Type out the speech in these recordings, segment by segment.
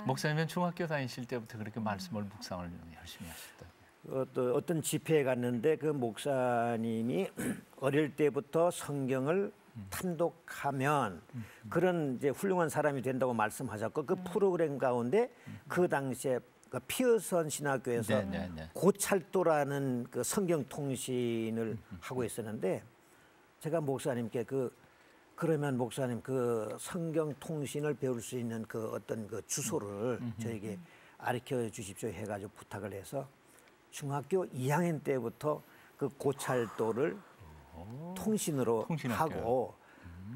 목사님은 중학교 다니실 때부터 그렇게 말씀을 묵상을 열심히 하셨다. 어떤 집회에 갔는데 그 목사님이 어릴 때부터 성경을 탄독하면 그런 이제 훌륭한 사람이 된다고 말씀하셨고 그 프로그램 가운데 그 당시에 그 피어선 신학교에서 고찰도라는 그 성경 통신을 하고 있었는데 제가 목사님께 그러면 목사님 그 성경 통신을 배울 수 있는 그 어떤 그 주소를 저에게 가르쳐 주십시오 해가지고 부탁을 해서 중학교 2학년 때부터 그 고찰도를 통신으로 하고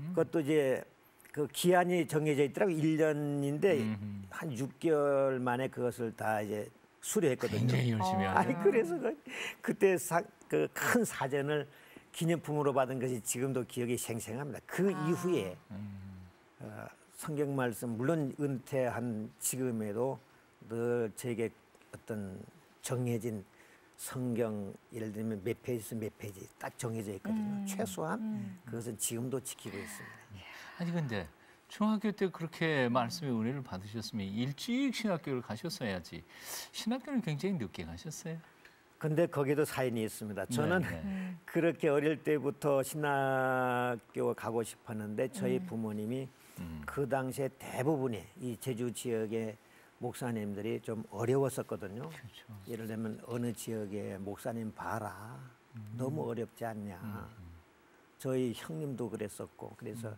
그것도 이제 그 기한이 정해져 있더라고 1년인데 한 6개월 만에 그것을 다 이제 수료했거든요. 굉장히 열심히 하죠. 아니 그래서 그때 그 큰 사전을 기념품으로 받은 것이 지금도 기억이 생생합니다. 그 이후에 성경 말씀 물론 은퇴한 지금에도 늘 제게 어떤 정해진 성경 예를 들면 몇 페이지에서 몇 페이지 딱 정해져 있거든요. 최소한 그것은 지금도 지키고 있습니다. 아니 근데 중학교 때 그렇게 말씀의 은혜를 받으셨으면 일찍 신학교를 가셨어야지. 신학교는 굉장히 늦게 가셨어요. 근데 거기도 사연이 있습니다. 저는 그렇게 어릴 때부터 신학교 가고 싶었는데 저희 부모님이 그 당시에 대부분의 이 제주 지역의 목사님들이 좀 어려웠었거든요. 그렇죠. 예를 들면 어느 지역에 목사님 봐라. 너무 어렵지 않냐. 저희 형님도 그랬었고 그래서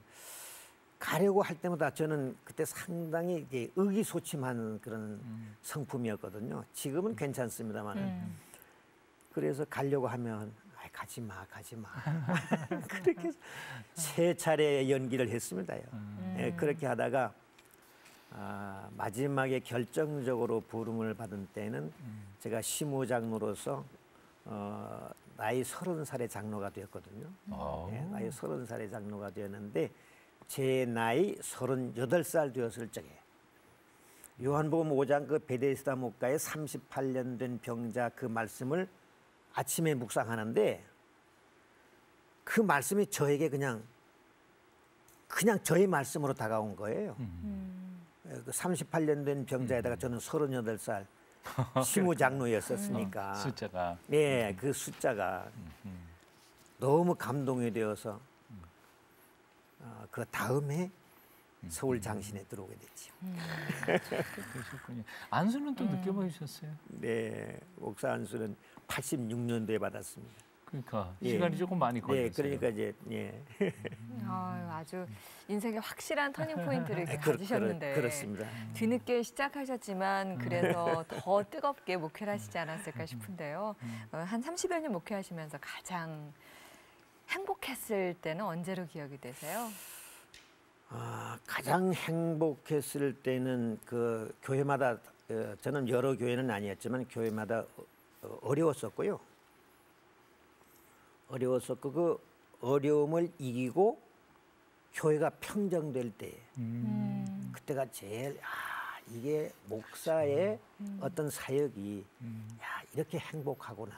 가려고 할 때마다 저는 그때 상당히 이제 의기소침한 그런 성품이었거든요. 지금은 괜찮습니다만 그래서 가려고 하면 가지 마. 그렇게 해서 세 차례 연기를 했습니다요. 예, 그렇게 하다가 마지막에 결정적으로 부름을 받은 때는 제가 시무장로로서 나이 30살의 장로가 되었거든요. 예, 나이 30살의 장로가 되었는데 제 나이 38살 되었을 적에 요한복음 5장 그 베데스다 목가에 38년 된 병자 그 말씀을 아침에 묵상하는데 그 말씀이 저에게 그냥 저의 말씀으로 다가온 거예요. 그 38년 된 병자에다가 저는 38살 시무장로였었으니까 숫자가 예, 그 숫자가 너무 감동이 되어서 그 다음에 서울 장신에 들어오게 됐죠. 그러셨군요. 안수는 또 늦게 받으셨어요? 네, 목사 안수는 86년도에 받았습니다. 그러니까 시간이 조금 많이 걸렸어요. 네, 그러니까 이제 예. 아주 인생의 확실한 터닝 포인트를 가지셨는데 그렇습니다. 뒤늦게 시작하셨지만 그래서 더 뜨겁게 목회를 하시지 않았을까 싶은데요. 한 30여 년 목회하시면서 가장 행복했을 때는 언제로 기억이 되세요? 가장 행복했을 때는 그 교회마다 저는 여러 교회는 아니었지만 교회마다 어려웠었고요. 어려웠었고 그 어려움을 이기고 교회가 평정될 때 그때가 제일 이게 목사의 어떤 사역이 이렇게 행복하구나.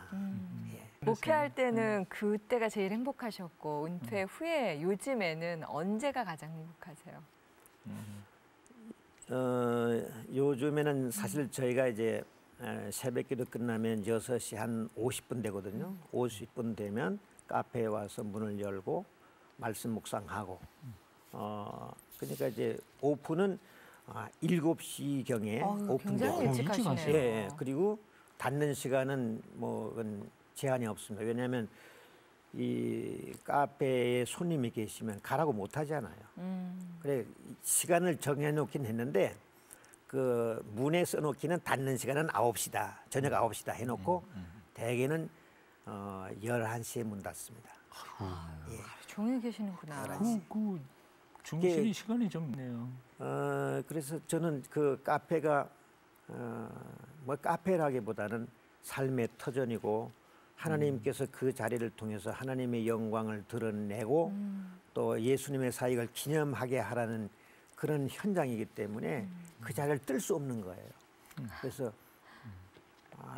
예. 목회할 때는 그때가 제일 행복하셨고 은퇴 후에 요즘에는 언제가 가장 행복하세요? 요즘에는 사실 저희가 이제 새벽기도 끝나면 6시 한 50분 되거든요. 50분 되면 카페에 와서 문을 열고 말씀 묵상하고 그러니까 이제 오픈은 7시경에 오픈되고 굉장히 일찍 하시네요. 예, 그리고 닫는 시간은 뭐 그건 제한이 없습니다. 왜냐하면 이 카페에 손님이 계시면 가라고 못 하잖아요. 그래 시간을 정해놓긴 했는데 그 문에 써놓기는 닫는 시간은 9시다. 저녁 9시다 해놓고 대개는 11시에 문 닫습니다. 예. 종일 계시는구나. 그 주무시는 시간이 좀 있네요. 그래서 저는 그 카페가 뭐 카페라기보다는 삶의 터전이고 하나님께서 그 자리를 통해서 하나님의 영광을 드러내고 또 예수님의 사역을 기념하게 하라는 그런 현장이기 때문에 그 자리를 뜰 수 없는 거예요. 그래서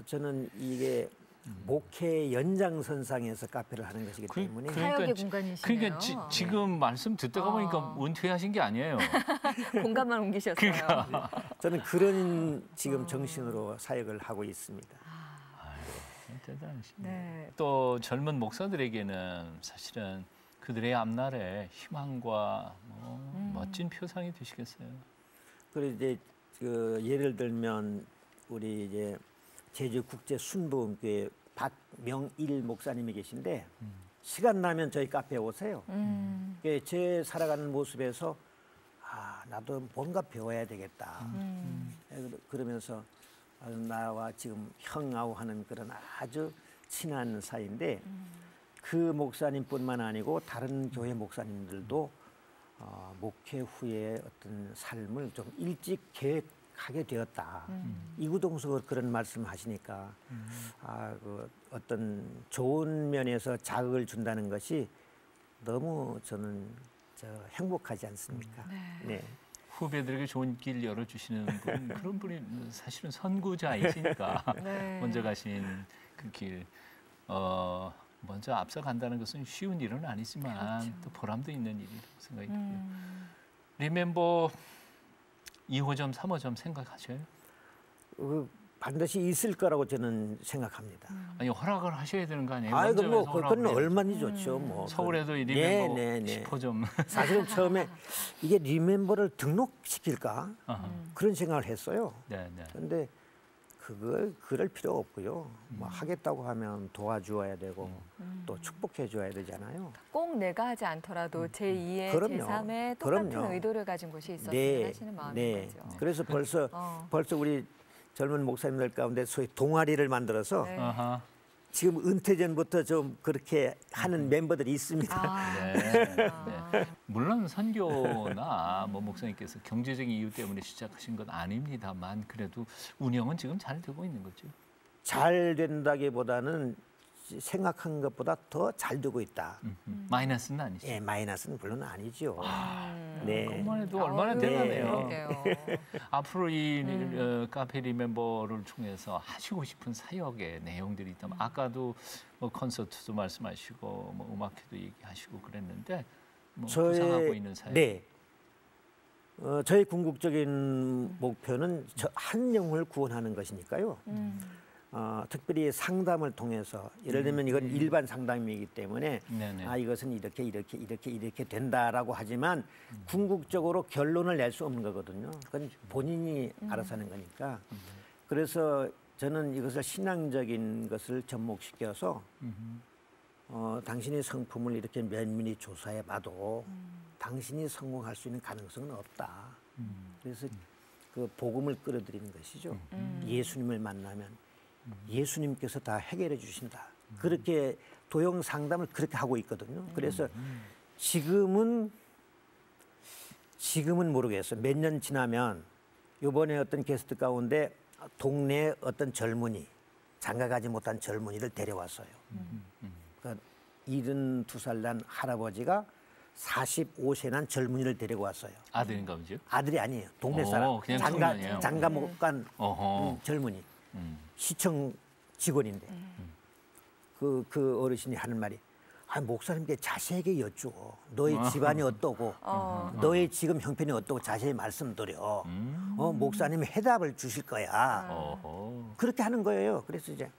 저는 이게 목회 연장선상에서 카페를 하는 것이기 때문에 사역의 공간이시네요. 그러니까 지금 말씀 듣다가 보니까 은퇴하신 게 아니에요. 공간만 옮기셨어요. 그러니까. 저는 그런 지금 정신으로 사역을 하고 있습니다. 대단하시네요. 네. 또 젊은 목사들에게는 사실은 그들의 앞날에 희망과 멋진 표상이 되시겠어요. 그리고 이제 그 예를 들면 우리 이제 제주 국제 순복음교회 박명일 목사님이 계신데 시간 나면 저희 카페에 오세요. 제 살아가는 모습에서 나도 뭔가 배워야 되겠다. 그러면서 나와 지금 형하고 하는 그런 아주 친한 사이인데 그 목사님뿐만 아니고 다른 교회 목사님들도 목회 후에 어떤 삶을 좀 일찍 계획하게 되었다. 이구동성으로 그런 말씀하시니까 그 어떤 좋은 면에서 자극을 준다는 것이 너무 저는 행복하지 않습니까? 네. 후배들에게 좋은 길 열어주시는 분, 그런 분이 사실은 선구자이시니까 네. 먼저 가신 그 길, 먼저 앞서간다는 것은 쉬운 일은 아니지만 그렇죠. 또 보람도 있는 일이라고 생각이 들고요. 리멤버 2호점, 3호점 생각하셔요? 반드시 있을 거라고 저는 생각합니다. 아니 허락을 하셔야 되는 거 아니에요? 아이고 뭐 원점에서 그건 허락을 얼마나 좋죠. 뭐 서울에도 이 네, 리멤버 네, 네. 10호점. 사실은 처음에 이게 리멤버를 등록시킬까 그런 생각을 했어요. 네, 네. 그런데 그럴 필요 없고요. 뭐 하겠다고 하면 도와주어야 되고 또 축복해 줘야 되잖아요. 꼭 내가 하지 않더라도 제2의, 그럼요. 제3의 똑같은 그럼요. 의도를 가진 곳이 있었으면 네, 하시는 마음인 네. 거죠. 그래서 벌써 우리 젊은 목사님들 가운데 소위 동아리를 만들어서 네. 아하. 지금 은퇴 전부터 좀 그렇게 하는 멤버들이 있습니다. 네. 네. 물론 선교나 뭐 목사님께서 경제적인 이유 때문에 시작하신 건 아닙니다만 그래도 운영은 지금 잘 되고 있는 거죠. 잘 된다기보다는 생각한 것보다 더 잘 되고 있다. 마이너스는 아니죠. 예, 마이너스는 물론 아니죠. 네. 네. 그것만 해도 얼마나 아유, 대단해요. 그러게요. 앞으로 이 카페 리멤버를 통해서 하시고 싶은 사역의 내용들이 있다면 아까도 뭐 콘서트도 말씀하시고 뭐 음악회도 얘기하시고 그랬는데 뭐 구상하고 있는 사역. 네. 저희 궁극적인 목표는 한 영혼을 구원하는 것이니까요. 특별히 상담을 통해서 예를 들면 이건 일반 상담이기 때문에 네네. 이것은 이렇게 된다라고 하지만 궁극적으로 결론을 낼 수 없는 거거든요. 그건 본인이 알아서 하는 거니까. 그래서 저는 이것을 신앙적인 것을 접목시켜서 당신의 성품을 이렇게 면밀히 조사해 봐도 당신이 성공할 수 있는 가능성은 없다. 그래서 그 복음을 끌어들이는 것이죠. 예수님을 만나면 예수님께서 다 해결해 주신다. 그렇게 도형 상담을 그렇게 하고 있거든요. 그래서 지금은 모르겠어요. 몇 년 지나면 이번에 어떤 게스트 가운데 동네 어떤 젊은이, 장가가지 못한 젊은이를 데려왔어요. 그러니까 72살 난 할아버지가 45세 난 젊은이를 데리고 왔어요. 아들인가 보죠? 아들이 아니에요. 동네 사람. 그냥 청년이에요. 장가 못 간 어허. 젊은이. 시청 직원인데 그 어르신이 하는 말이 목사님께 자세하게 여쭈어. 너의 집안이 어떠고 너의 지금 형편이 어떠고 자세히 말씀드려. 목사님이 해답을 주실 거야. 그렇게 하는 거예요. 그래서 이제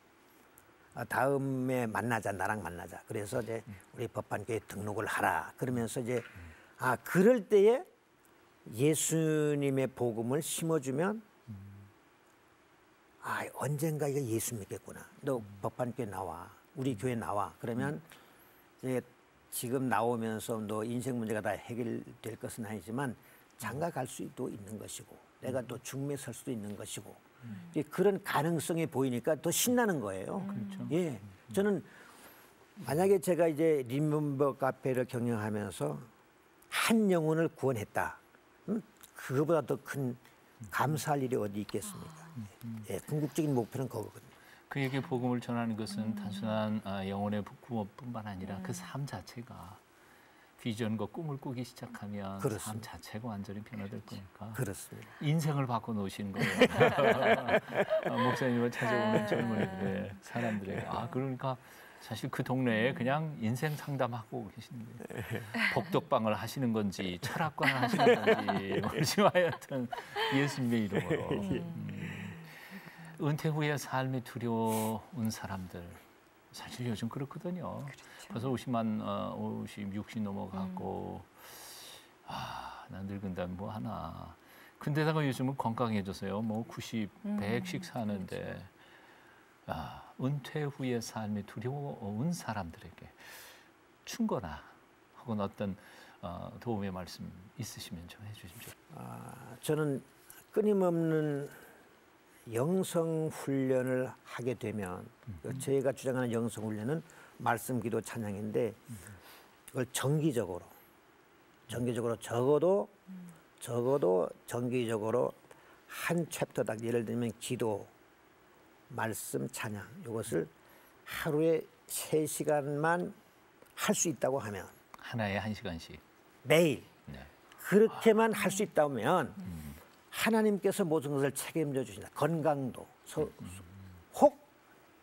다음에 만나자. 나랑 만나자. 그래서 이제 우리 법반교회 등록을 하라. 그러면서 이제 그럴 때에 예수님의 복음을 심어주면 언젠가 이거 예수 믿겠구나. 너 법반교회 나와. 우리 교회 나와. 그러면 이제 지금 나오면서 너 인생 문제가 다 해결될 것은 아니지만 장가 갈 수도 있는 것이고 내가 또 중매 설 수도 있는 것이고 그런 가능성이 보이니까 더 신나는 거예요. 그렇죠. 예, 저는 만약에 제가 이제 리멤버 카페를 경영하면서 한 영혼을 구원했다. 그거보다 더 큰 감사할 일이 어디 있겠습니까? 예, 궁극적인 목표는 그거거든요. 그에게 복음을 전하는 것은 단순한 영혼의 구원뿐만 아니라 그 삶 자체가 비전과 꿈을 꾸기 시작하면 삶 그렇습니다. 자체가 완전히 변화될 거니까 그렇습니다. 인생을 바꿔놓으신 거예요. 목사님을 찾아오는 젊은이들, 사람들에게. 그러니까 사실 그 동네에 그냥 인생 상담하고 계시는 거예요. 복덕방을 하시는 건지 철학관을 하시는 건지 모르지 하여튼 예수님의 이름으로. 은퇴 후에 삶이 두려운 사람들 사실 요즘 그렇거든요. 그렇죠. 벌써 50, 60 넘어가고 난 늙은다면 뭐 하나. 근데다가 요즘은 건강해져서요. 뭐 90, 100씩 사는데 은퇴 후의 삶이 두려운 사람들에게 충고나 혹은 어떤 도움의 말씀 있으시면 좀 해주십시오. 저는 끊임없는 영성 훈련을 하게 되면 저희가 주장하는 영성 훈련은 말씀, 기도, 찬양인데 그걸 정기적으로 적어도 정기적으로 한 챕터당 예를 들면 기도, 말씀, 찬양 이것을 하루에 3시간만 할 수 있다고 하면 하나에 1시간씩. 매일 네. 그렇게만 할 수 있다면 하나님께서 모든 것을 책임져 주신다. 건강도 혹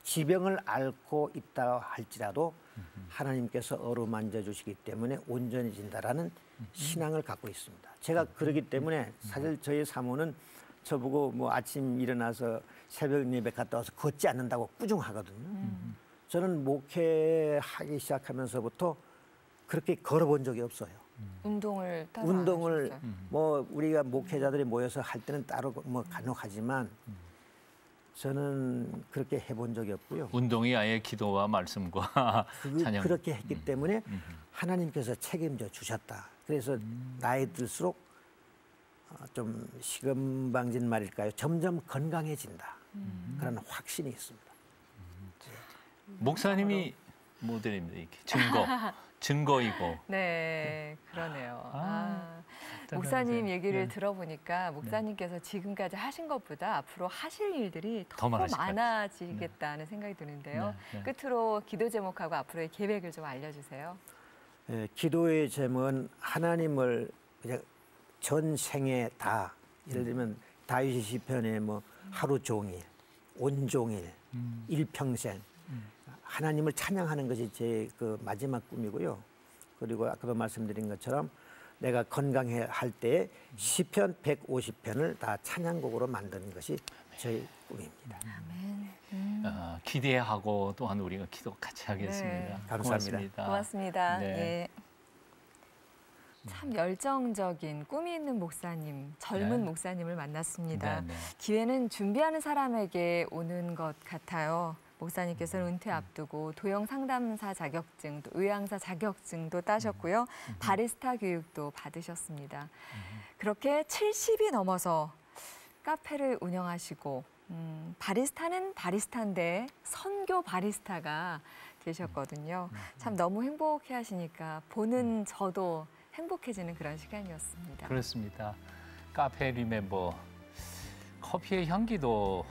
지병을 앓고 있다 할지라도 하나님께서 어루만져 주시기 때문에 온전해진다라는 신앙을 갖고 있습니다. 제가 그러기 때문에 사실 저희 사모는 저보고 뭐 아침 일어나서 새벽 예배 갔다 와서 걷지 않는다고 꾸중하거든요. 저는 목회하기 시작하면서부터 그렇게 걸어본 적이 없어요. 운동을 따로 운동을 안 하셨어요? 뭐 우리가 목회자들이 모여서 할 때는 따로 뭐 간혹 하지만 저는 그렇게 해본 적이 없고요. 운동이 아예 기도와 말씀과 찬양. 그렇게 했기 때문에 하나님께서 책임져 주셨다. 그래서 나이 들수록 좀 시금방진 말일까요? 점점 건강해진다. 그런 확신이 있습니다. 목사님이 모델입니다. 이렇게 증거이고. 네, 그러네요. 대단하세요. 목사님 얘기를 네. 들어보니까 목사님께서 지금까지 하신 것보다 앞으로 하실 일들이 더 더 많아질 것 많아지겠다는 생각이 드는데요. 네, 네. 끝으로 기도 제목하고 앞으로의 계획을 좀 알려주세요. 기도의 제목은 하나님을 그냥 전생에 다 예를 들면 다윗의 시편에 뭐 하루 종일, 온종일, 일평생 하나님을 찬양하는 것이 제 그 마지막 꿈이고요. 그리고 아까도 말씀드린 것처럼 내가 건강해 할 때 시편 150편을 다 찬양곡으로 만드는 것이 저의 꿈입니다. 아멘. 기대하고 또한 우리가 기도 같이 하겠습니다. 네. 감사합니다. 고맙습니다. 네. 예. 참 열정적인 꿈이 있는 목사님, 젊은 네. 목사님을 만났습니다. 네, 네. 기회는 준비하는 사람에게 오는 것 같아요. 목사님께서는 은퇴 앞두고 도형 상담사 자격증, 또 의향사 자격증도 따셨고요. 바리스타 교육도 받으셨습니다. 그렇게 70이 넘어서 카페를 운영하시고 바리스타는 바리스타인데 선교 바리스타가 되셨거든요. 참 너무 행복해 하시니까 보는 저도 행복해지는 그런 시간이었습니다. 그렇습니다. 카페 리멤버 커피의 향기도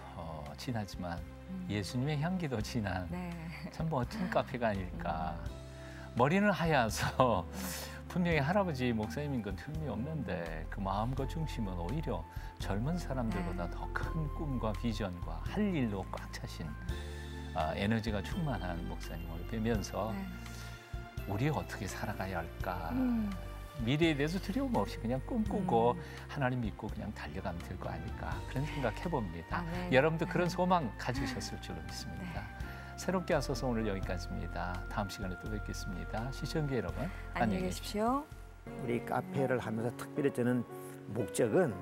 진하지만 예수님의 향기도 진한 네. 참 멋진 카페가 아닐까. 머리는 하얘서 분명히 할아버지 목사님인 건 틀림이 없는데 그 마음과 중심은 오히려 젊은 사람들보다 더 큰 꿈과 비전과 할 일로 꽉 차신 에너지가 충만한 목사님을 뵈면서 우리 어떻게 살아가야 할까. 미래에 대해서 두려움 없이 그냥 꿈꾸고 하나님 믿고 그냥 달려가면 될 거 아닐까 그런 생각해봅니다. 네. 여러분도 그런 소망 가지셨을 줄로 믿습니다. 새롭게 하소서 오늘 여기까지입니다. 다음 시간에 또 뵙겠습니다. 시청자 여러분 안녕히 계십시오. 우리 카페를 하면서 특별히 저는 목적은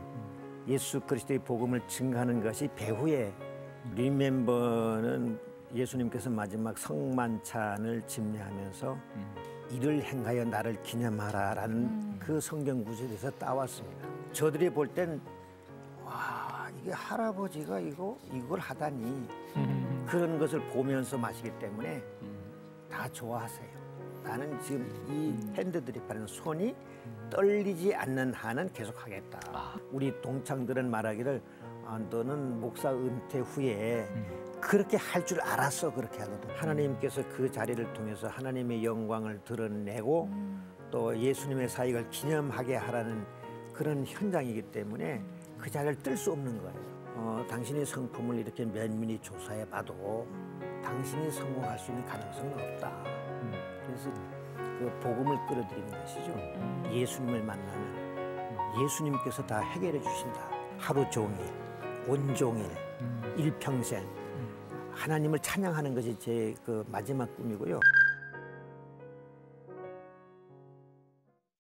예수 그리스도의 복음을 증거하는 것이 배후에 리멤버는 예수님께서 마지막 성만찬을 집례하면서 이를 행하여 나를 기념하라라는 그 성경 구절에서 따왔습니다. 저들이 볼 땐 와, 이게 할아버지가 이걸 하다니 그런 것을 보면서 마시기 때문에 다 좋아하세요. 나는 지금 이 핸드들이 바른 손이 떨리지 않는 한은 계속하겠다. 우리 동창들은 말하기를 너는 목사 은퇴 후에 그렇게 할 줄 알았어 그렇게 하거든. 하나님께서 그 자리를 통해서 하나님의 영광을 드러내고 또 예수님의 사역을 기념하게 하라는 그런 현장이기 때문에 그 자리를 뜰 수 없는 거예요. 당신의 성품을 이렇게 면밀히 조사해 봐도 당신이 성공할 수 있는 가능성은 없다. 그래서 그 복음을 끌어들이는 것이죠. 예수님을 만나면 예수님께서 다 해결해 주신다. 하루 종일, 온종일, 일평생 하나님을 찬양하는 것이 제 그 마지막 꿈이고요.